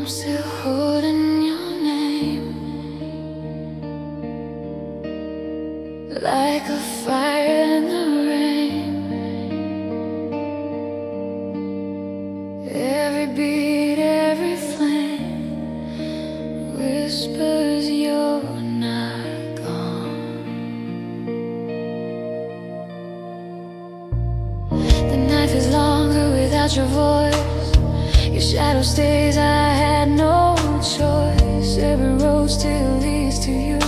still holding your name like a fire in the rain. Every beat, every flame whispers you're not gone. The night is longer without your voice. Your shadow stays, I had no choice. Every road still leads to you.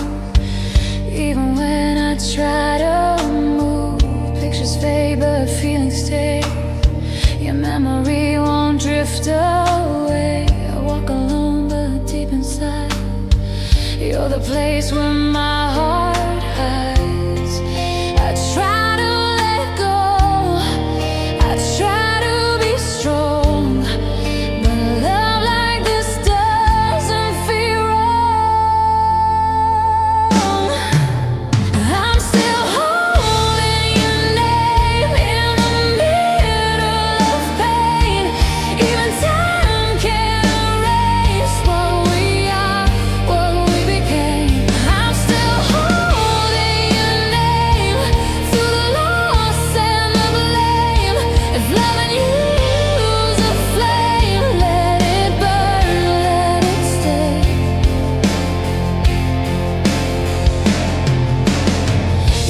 Even when I try to move, pictures fade but feelings stay. Your memory won't drift away. I walk alone but deep inside, you're the place where my heart hides. I try to let go, I try to be strong, but love like this doesn't feel wrong. I'm still holding your name in the middle of pain. Even time can't erase what we are, what we became. I'm still holding your name through the loss and the blame. If loving you's a flame, let it burn, let it stay.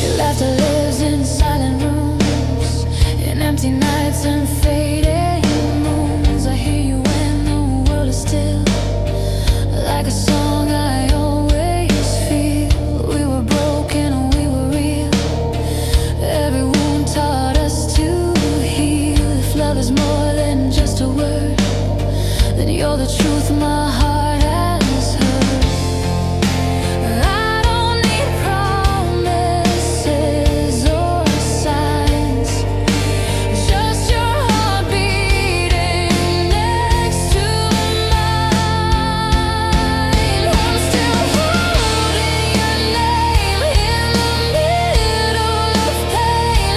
Your laughter lives in silent rooms, in empty nights and fading moons. I hear you when the world is still, like a song I always feel. We were broken, we were real. Every wound taught us to heal. If love is more than just a word, then you're the truth my heart has heard. I don't need promises or signs, just your heart beating next to mine. I'm still holding your name in the middle of pain.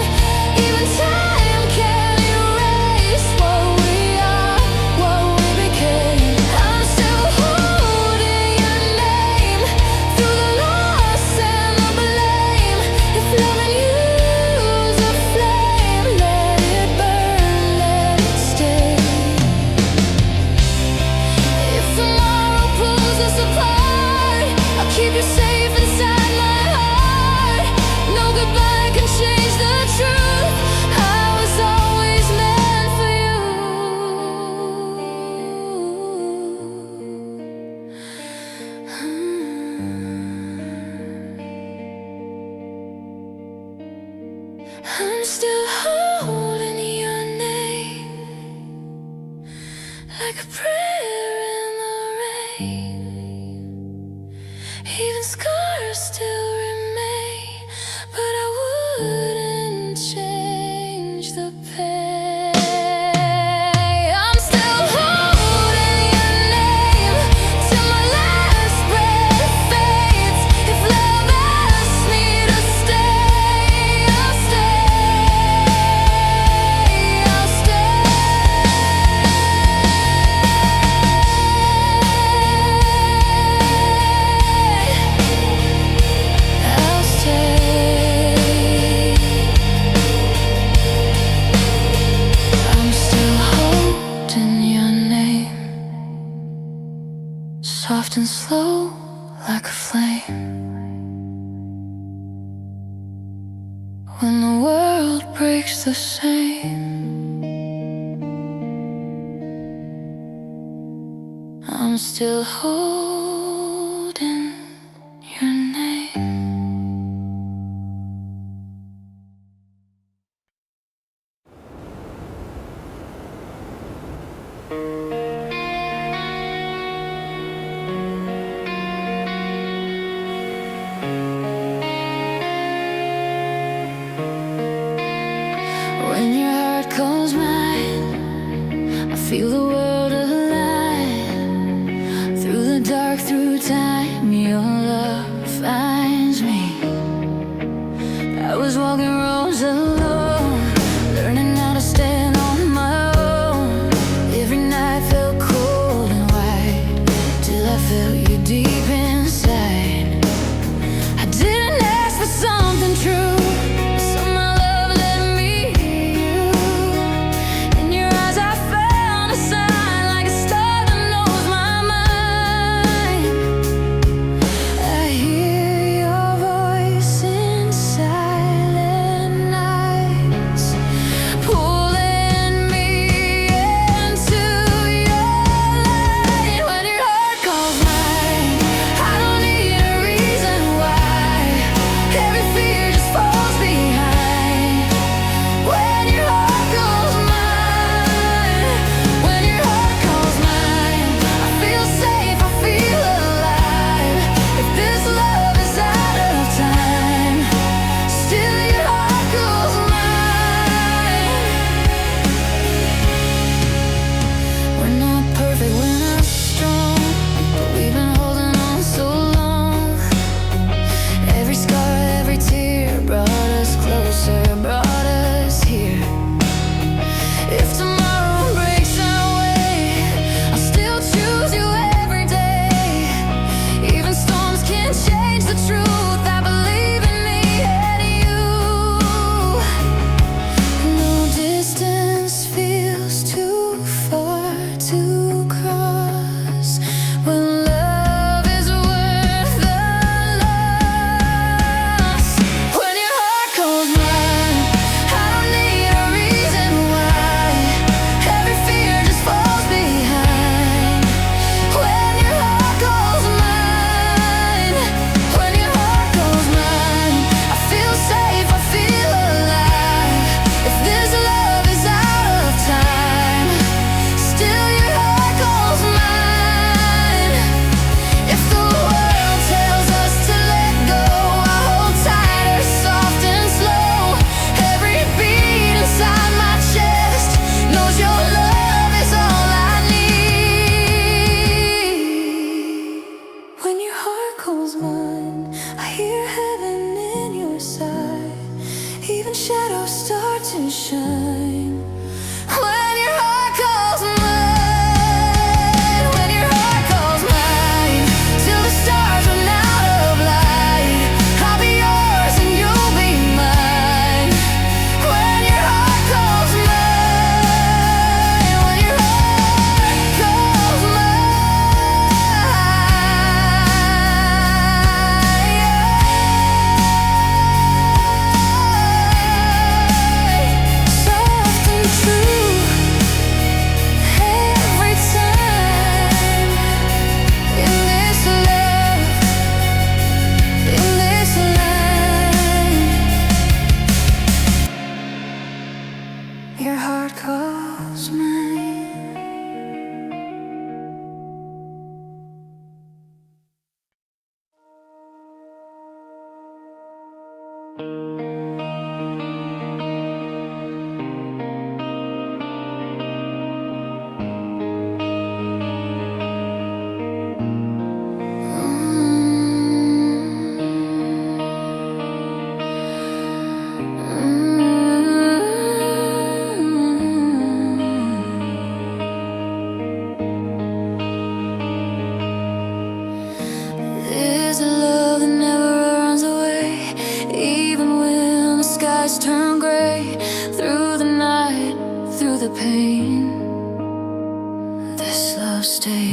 Even time can't erase what we are, what we became. I'm still holding your name through the loss and the blame. If loving you's a flame, let it burn, let it stay. If tomorrow pulls us apart, I'll keep you safe inside my heart. No goodbye can change the truth. I was always meant for you. I'm still holding your name like a prayer in the rain. Even scars still remain, but I wouldn't change the pain. I'm still holding your name till my last breath fades. If love asks me to stay, I'll stay, I'll stay. I'll stay. I'm still holding your name, soft and slow like a flame. When the world breaks the same, I'm still holding your name. When your heart calls mine, I feel the world alive. Through the dark, through time, your love finds me. I was walking roads alone, learning how to stand on my own. Every night felt cold and white.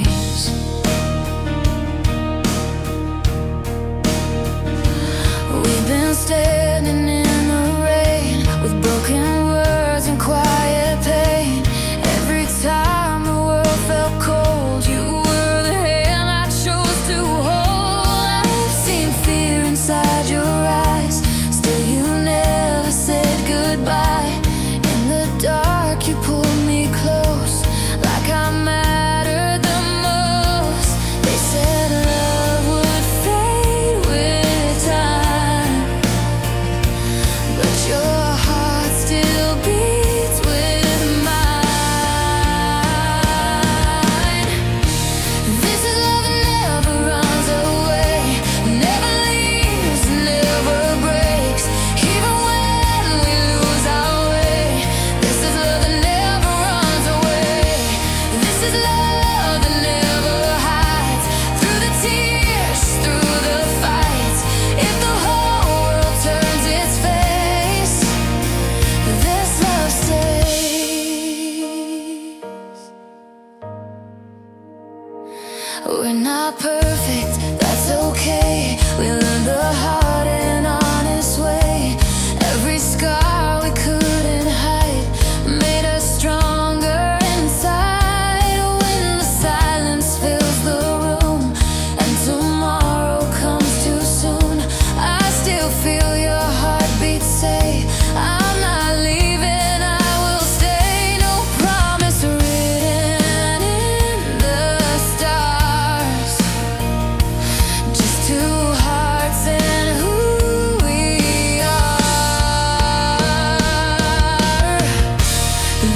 days. We've been standing in the rain with broken words and quiet pain. Every time the world felt cold, you were the hand I chose to hold. I've seen fear inside your eyes, still you never said goodbye. In the dark you pulled me close, like I mattered the most. They said love would fade with time, but your heart still beats with mine. This is love that never runs away, never leaves, never breaks, even when we lose our way. This is love that never runs away. This is love that never hides, through the tears, through the fights. If the whole world turns its face, this love stays. We're not perfect, that's okay. We learned the hard and honest way. Every scar we couldn't hide made us stronger inside. When the silence fills the room and tomorrow comes too soon, I still feel your heartbeat say, I'm not leaving, I will stay. No promise written in the stars, just two hearts and who we are.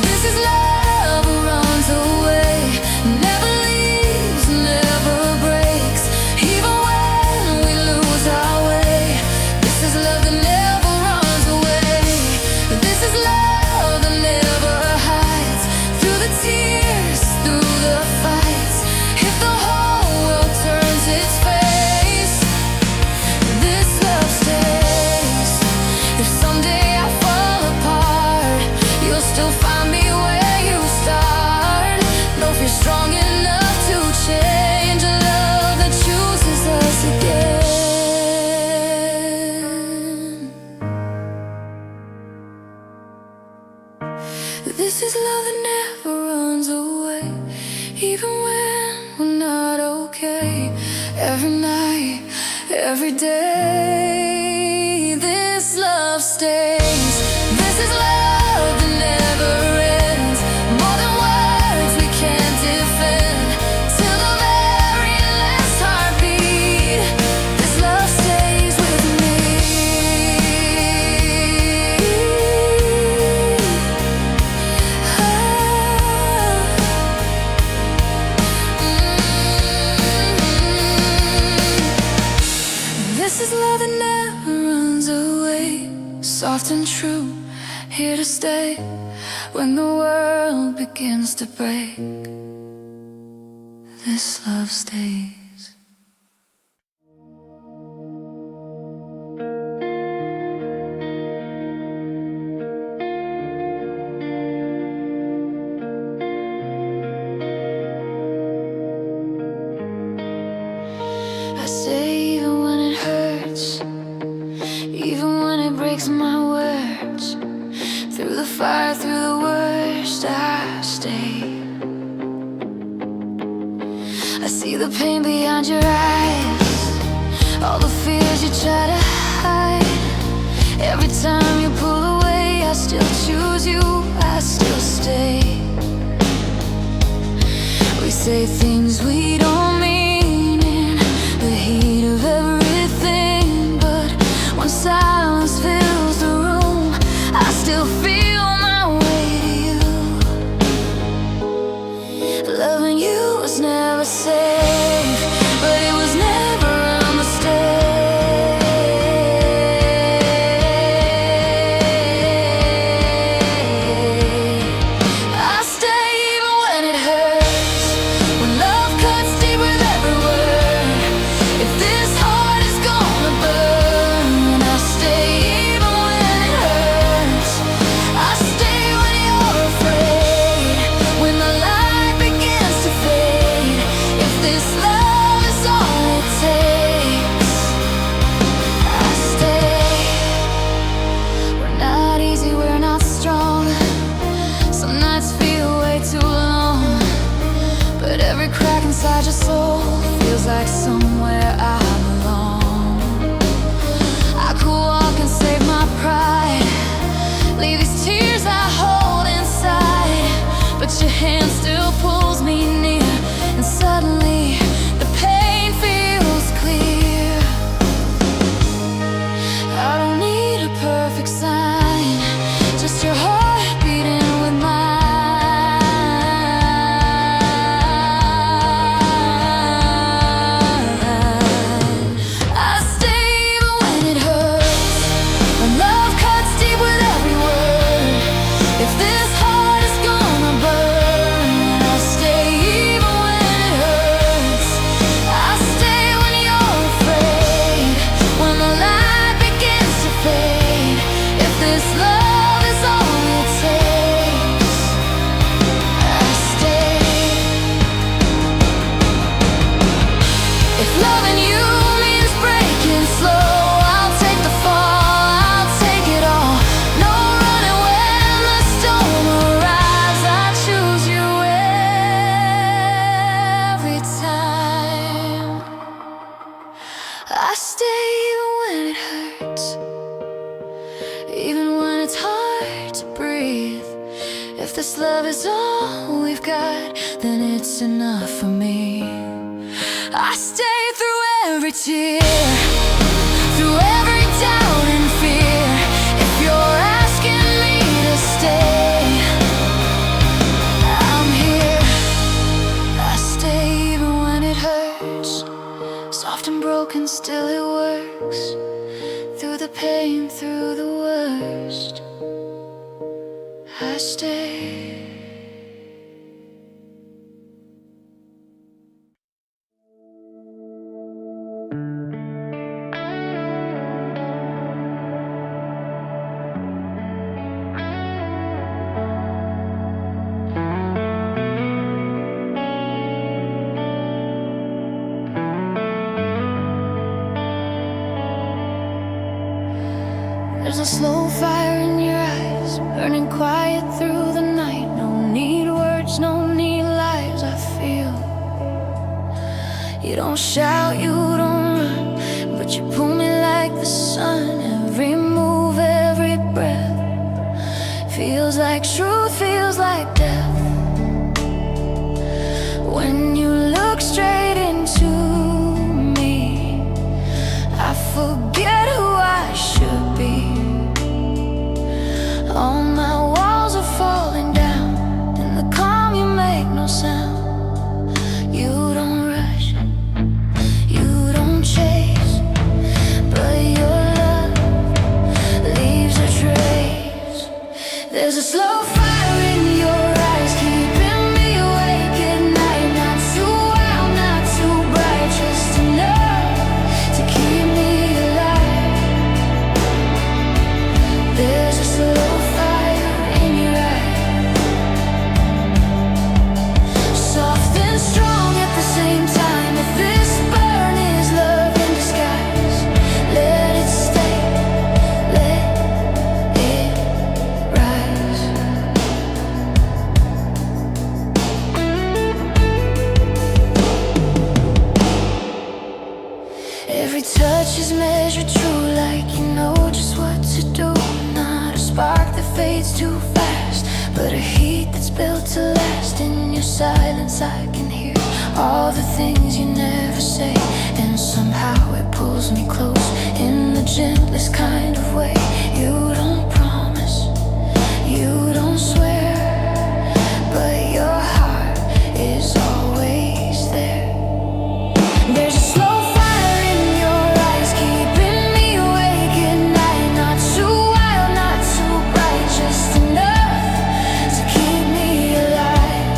This is love who runs away, never leaves, never breaks, even when we lose our way. This is love that never runs away. This is love that never hides, through the tears, through the fights. If the whole world turns its face, this love stays. If someday I fall apart, you'll still find me where you start. Know if you're strong enough to change a love that chooses us again. This is love that never runs away, even when we're not okay. Every night, every day, this love stays. This is love that never ends, more than words we can't defend. Till the very last heartbeat, this love stays with me. This is love that never runs away, soft and true, here to stay. When the world begins to break, this love stays. I say even when it hurts, even when it breaks my words, through the fire, through the worst, I stay. I see the pain behind your eyes, all the fears you try to hide. Every time you pull away, I still choose you, I still stay. We say things we don't mean in the heat of everything, but when silence fills the room, I still feel my way to you. Loving you was never safe, but it was never a mistake. I stay even when it hurts, when love cuts like somewhere I belong. I could walk and save my pride, leave these tears I hold inside, but your hand still pulls me near, and suddenly the pain feels clear. I don't need a perfect sign, just your heart beating with mine. I stay even when it hurts, when love cuts deep with every word. If this heart is gonna burn, I stay even when it hurts. I stay when you're afraid, when the light begins to fade. If this love is all it takes, I stay. If loving you means breaking slow, I'll take the fall, I'll take it all. No running when the storm arrives, I choose you every time. I stay even when it hurts, even when it's hard to breathe. If this love is all we've got, then it's enough for me. I stay through every tear, through every doubt and fear. If you're asking me to stay, I'm here. I stay even when it hurts, soft and broken, still it works. Through the pain, through the worst, I stay. There's a slow fire in your eyes, burning quiet through the night. No need words, no need lies, I feel. You don't shout, you don't run, but you pull me like the sun. Every move, every breath feels like truth, feels like death. When you look straight into me, I forget who I should be. All my walls are falling down, in the calm you make no sound. You don't rush, you don't chase, but your love leaves a trace. There's a slow fire in your eyes, keeping me awake at night. Not too wild, not too bright, just enough to keep me alive. There's a slow fire in your eyes, soft and strong at the same time. If this burn is love in disguise, let it stay, let it rise. Every touch is measured true, like you know just what to do. Not a spark that fades too fast, but a heat that's built to last. In your silence I can hear all the things you never say, and somehow it pulls me close in the gentlest kind of way. You don't promise, you don't swear, but your heart is always there. There's a slow fire in your eyes, keeping me awake at night. Not too wild, not too bright, just enough to keep me alive.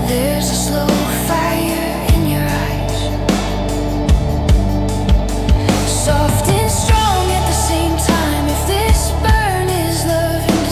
There's a slow fire in your eyes, soft and strong at the same time. If this burn is love in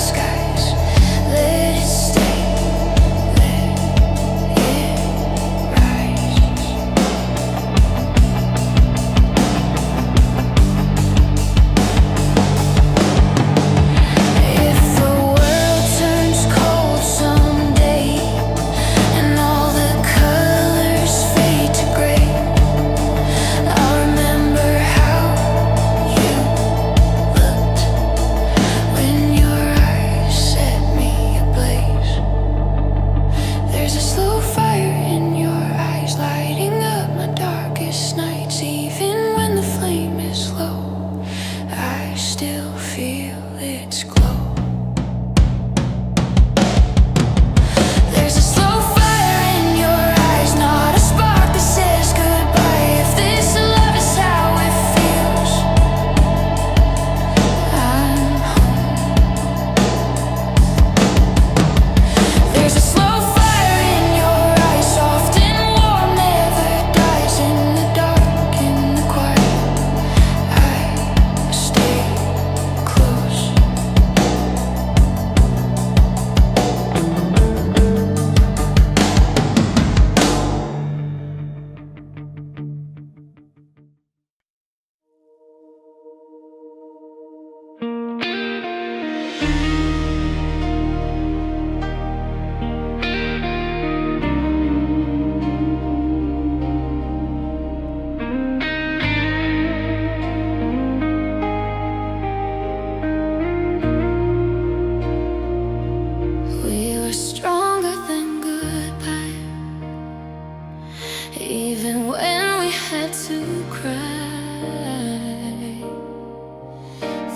even when we had to cry.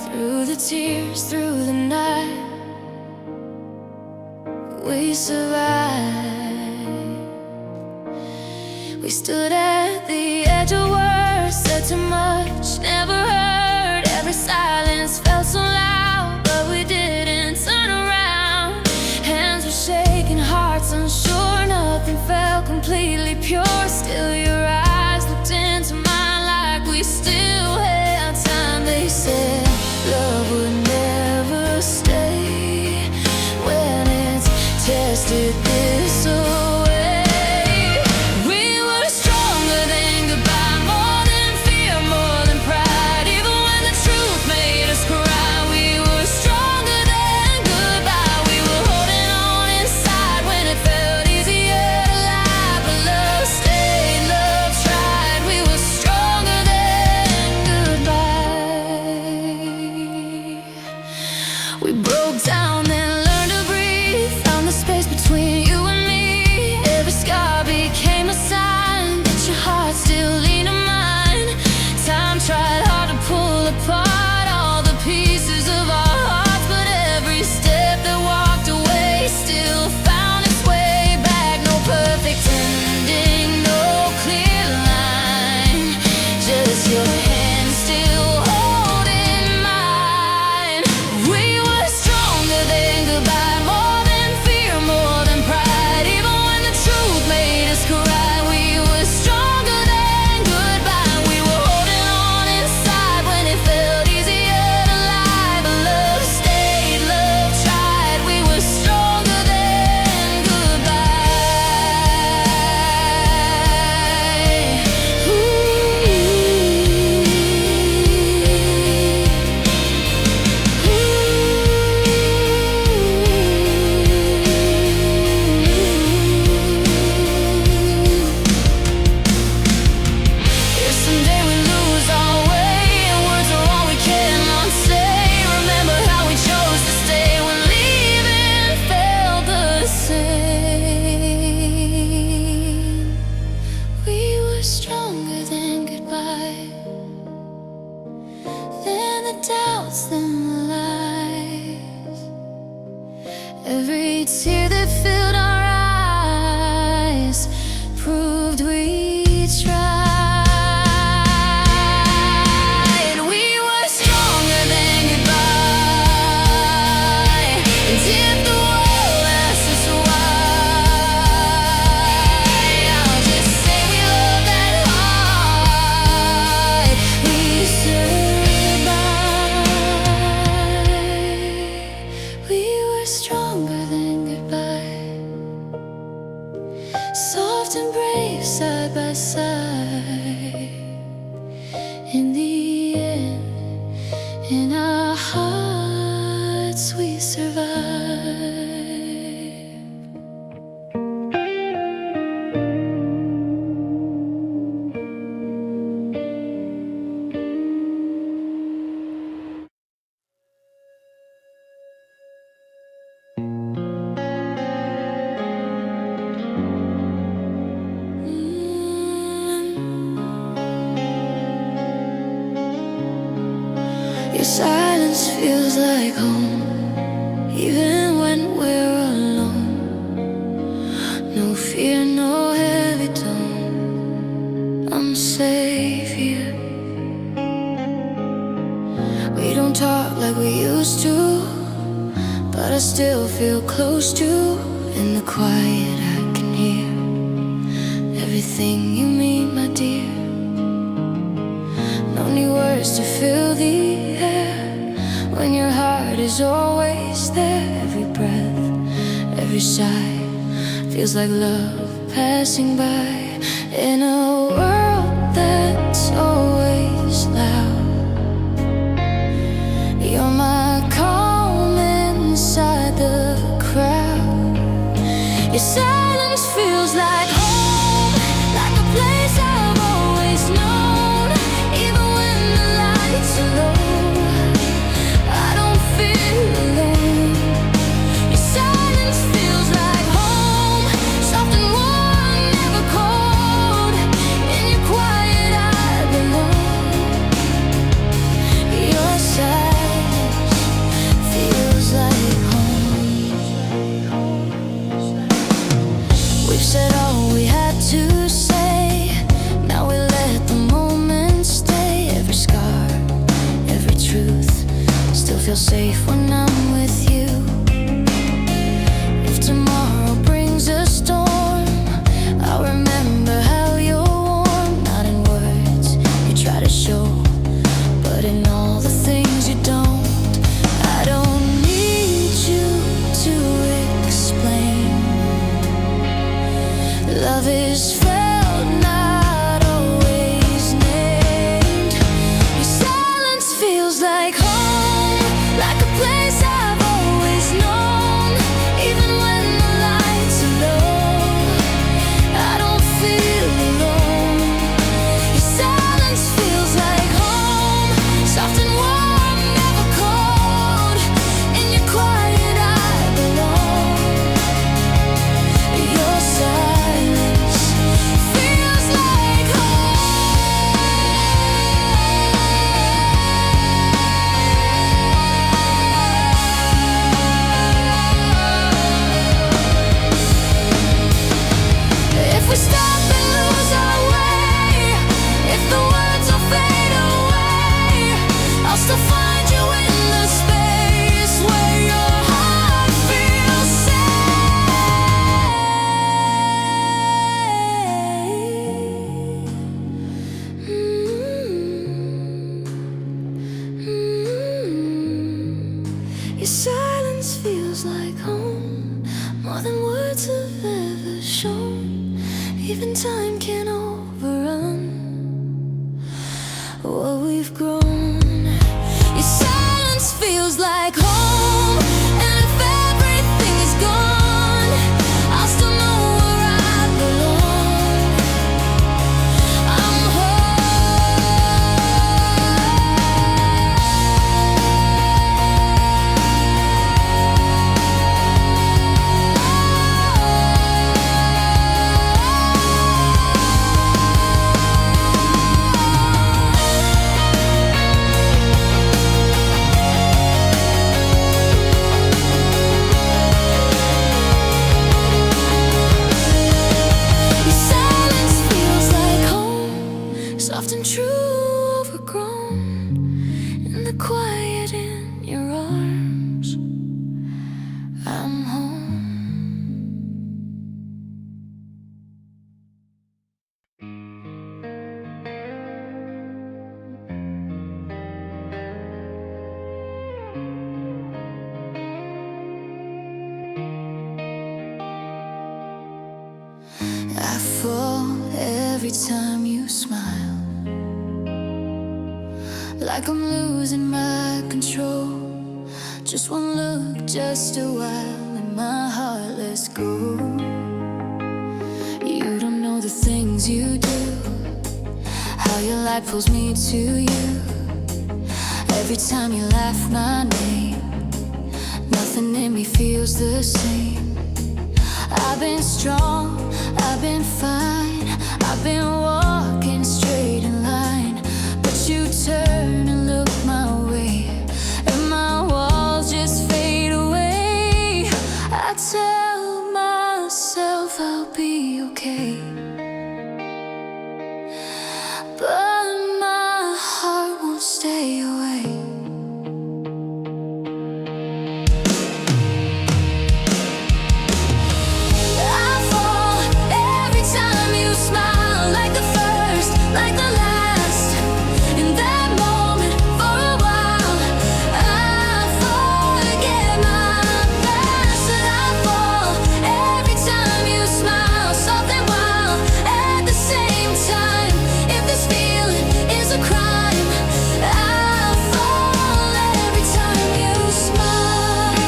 Through the tears, through the night, we survived. We stood at the edge of words, said too much, never heard. Every silence felt so loud, but we didn't turn around. Hands were shaking, hearts unsure, nothing felt completely pure. Still your eyes looked into mine like we still had time. They said love would never stay when it's tested this away. We were stronger than goodbye, more than fear, more than pride. Even when the truth made us cry, we were stronger than goodbye. We were holding on inside when it felt easier to lie. But love stayed, love tried. We were stronger than goodbye. We broke down, then learned to breathe. Found the space between you and me. Every scar became a sign that your heart still leaned on mine. Time tried hard to pull apart all the pieces of our hearts, but every step that walked away still found its way back. No perfect ending, no clear line, just your hand still holding mine. We were stronger than goodbye, more than fear, more than pride. Even when the truth made us cry, we were stronger than goodbye. We were holding on inside when it felt easier to lie. But love stayed, love tried. We were stronger than goodbye. If someday we lose our way and words are all we cannot say, remember how we chose to stay when leaving felt the same. We were stronger than goodbye, than the doubts, than the lies. Every tear that filled our eyes proved we tried. We were stronger than goodbye. And if the world asks us why, I'll just say we love that hard. We survived. We were stronger than goodbye. Soft and brave, side by side. In the end, in our hearts we survive. Your silence feels like home, even when we're alone. No fear, no heavy tone, I'm safe here. We don't talk like we used to, but I still feel close to. In the quiet I can hear everything you mean, my dear. No need words to fill the air when your heart is always there. Every breath, every sigh feels like love passing by. In a world that's always loud, you're my calm inside the crowd. Your silence feels like home, like a place I've always known. Even when the lights are low, I don't feel alone. Your silence feels like home, soft and warm, never cold. safe when I'm with you. If tomorrow brings a storm, I'll remember how you're warm. Not in words you try to show, but in all the things you don't. I don't need you to explain. Love is felt, not always named. Your silence feels like home, like a place I've always known. Even when the lights are low, I don't feel alone. Your silence feels like home, soft and warm, never cold. In your quiet I belong. Your silence feels like home. If we stop and lose our way, if the words all fade away, I'll still find you in the space where your heart feels safe. Your silence feels like home, more than words have ever shown. Even time can overrun what we've grown. Your silence feels like home, and if everything is gone, I'll still know where I belong. I'm Your silence feels like home, soft and true, overgrown. In the quiet in your arms, I'm home. I fall every time you smile, like I'm losing my control. Just one look, just a while, and my heart lets go. You don't know the things you do, how your light pulls me to you. Every time you laugh my name, nothing in me feels the same. I've been strong, I've been fine, I've been walking straight in line, but you turn and look my way, and my walls just fade away. I tell myself I'll be okay, but my heart won't stay away. I fall every time you smile, like the first, like the last. In that moment, for a while, I forget my past. And I fall every time you smile, soft and wild at the same time. If this feeling is a crime, I fall every time you smile.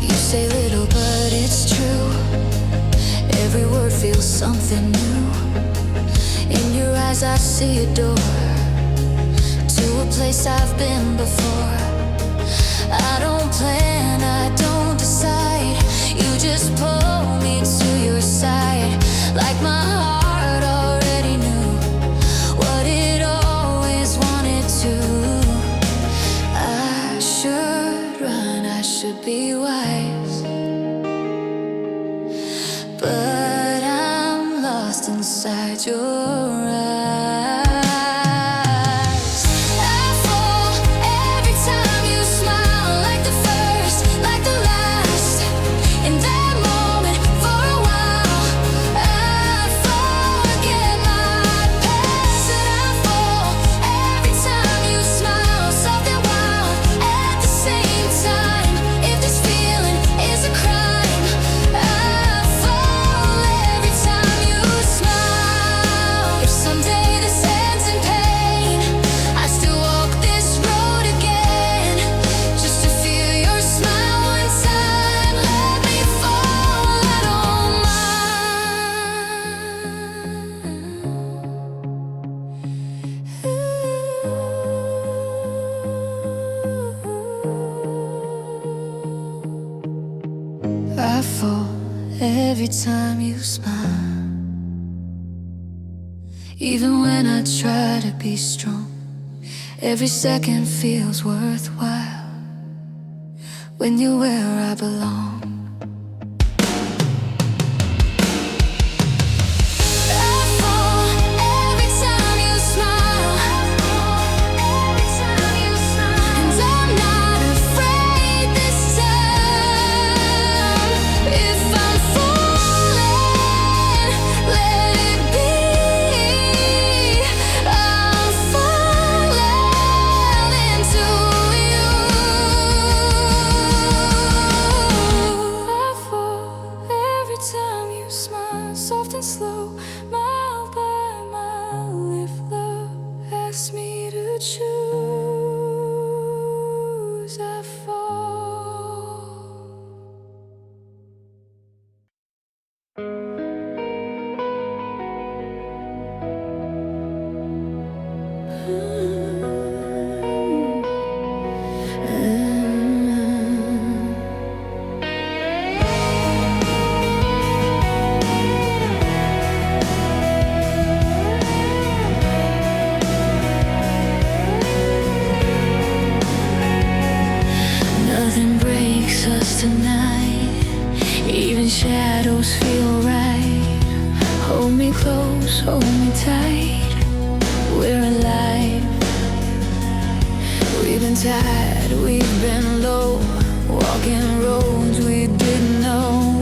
You say little, but it's true. Every word feels something new. In your eyes I see a door to a place I've been before. I don't plan, I don't decide. You just pull me to your side, like my heart already knew what it always wanted to. I should run, I should be wise, inside your eyes. I fall every time you smile, like the first, like the last. In that moment, for a while, I forget my past. And I fall every time you smile, soft and wild at the same time. If this feeling is a crime, I fall every time you smile. If someday this ends in pain, I still walk this road again, just to feel your smile one time. Let me fall, I don't mind. I fall every time you smile, even when I try to be strong. Every second feels worthwhile when you're where I belong. I fall every time you smile, and I'm not afraid this time. If I'm falling, let it be. I'm falling into you. I fall every time you smile, soft and slow, mile by mile. If love asks me to choose, I fall. Nothing breaks us tonight, even shadows feel right. Hold me close, hold me tight, we're alive. We've been tired, we've been low, walking roads we didn't know.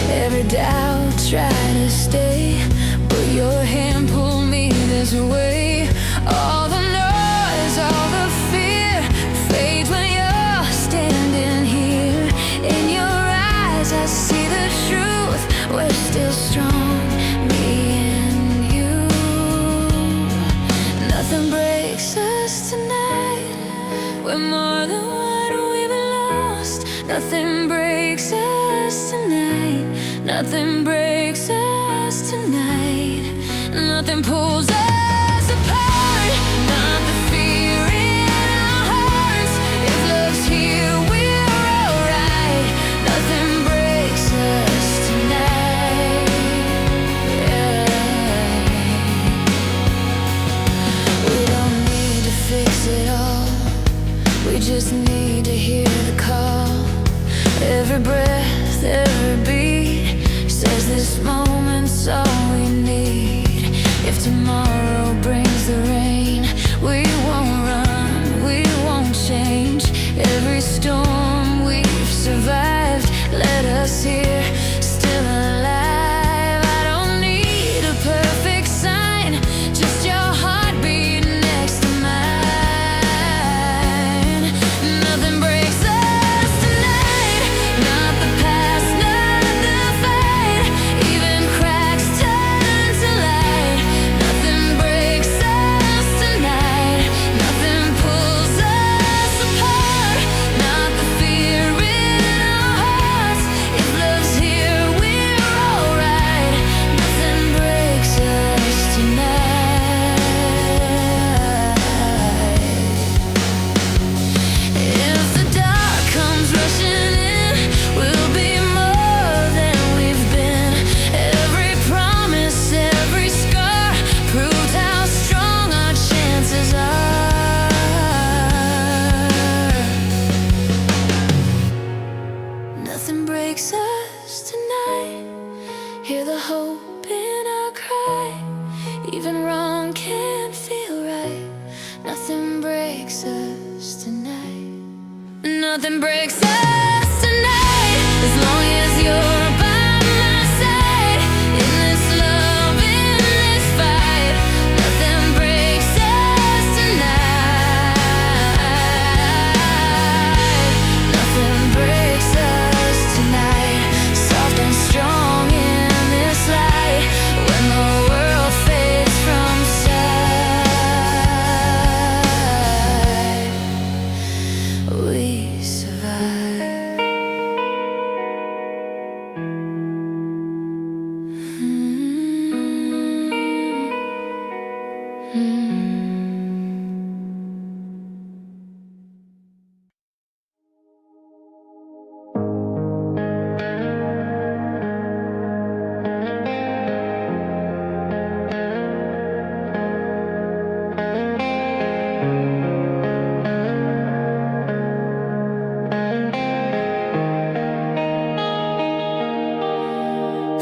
Every doubt tried to stay, but your hand pulled me this way. All the noise, all the fear fades when you're standing here. In your eyes I see the truth, we're still strong, me and you. Nothing breaks us tonight, we're more than what we've lost. Nothing breaks us tonight, nothing breaks us tonight. Nothing pulls us apart, not the fear in our hearts. If love's here, we're alright. Nothing breaks us tonight. Yeah. We don't need to fix it all, we just need to hear the call. Every breath, every beat says this moment's all we need. If tomorrow brings the rain, we won't run, we won't change. Every storm we've survived led us here, still alive. I don't need a perfect sign, just your heartbeat next to mine. Nothing breaks us tonight, not the past, not breaks us tonight. Nothing breaks us tonight, as long as you're by my side. In this love, in this fight, nothing breaks us tonight. Nothing breaks us tonight. Soft and strong in this light, when the world fades from sight, we survive.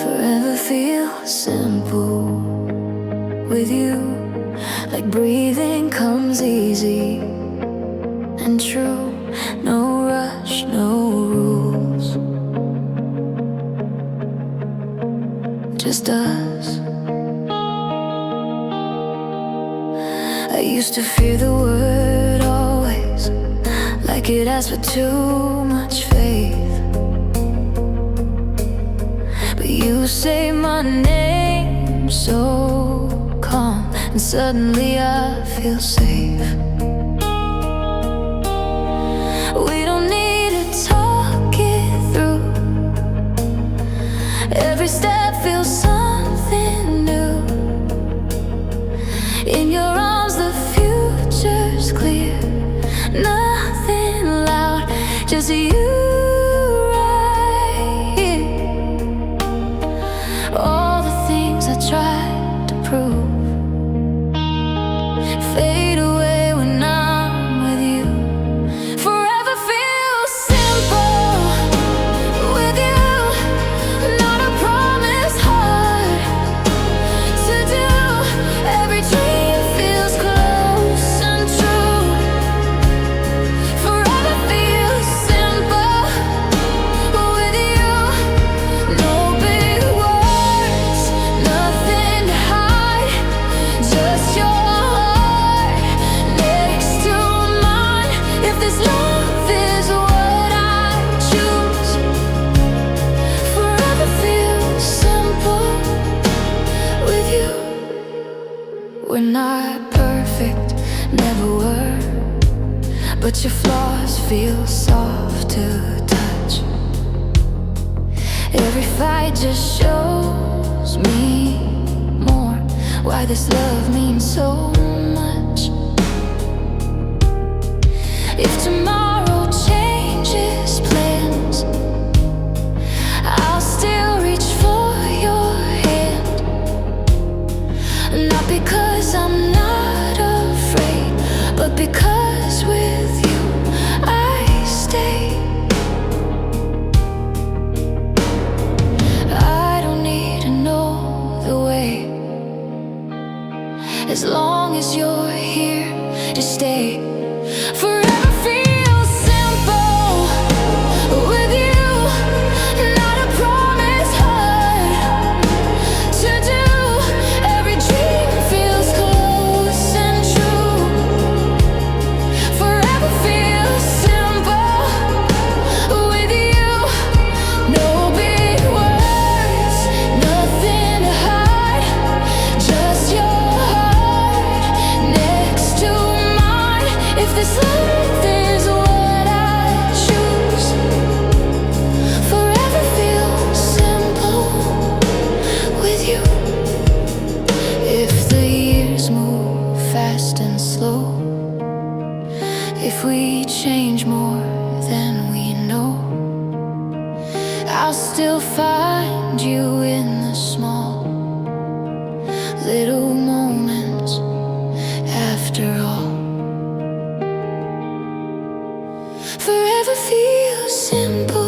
Forever feel simple with you, like breathing comes easy and true. No rush, no rules, just us. I used to fear the word always, like it asked for too much faith. But you say my name so calm, and suddenly I feel safe. We don't need to talk it through. Every step feels something new. In your arms the future's clear. Nothing loud, just you right here. All the things I tried to prove fade away when I'm with you. Forever feels simple with you. Not a promise hard to do. Every dream feels close and true. Forever feels simple with you. No big words, nothing to hide, just your heart next to mine. If this love is what I choose, forever feels simple with you. We're not perfect, never were, but your flaws feel soft to touch. Every fight just shows me more why this love means so much. If tomorrow changes plans, I'll still reach for your hand. Not because I'm not afraid, but because with you I stay. I don't need to know the way, as long as you're here to stay. Forever feels simple with you. Not a promise hard to do. Every dream feels close and true. Forever feels simple with you. No big words, nothing to hide, just your heart next to mine. If this love is what I choose, forever feels simple with you. If the years move fast and slow, if we change more than we know, I'll still find you in the small little moments after all. Forever feels simple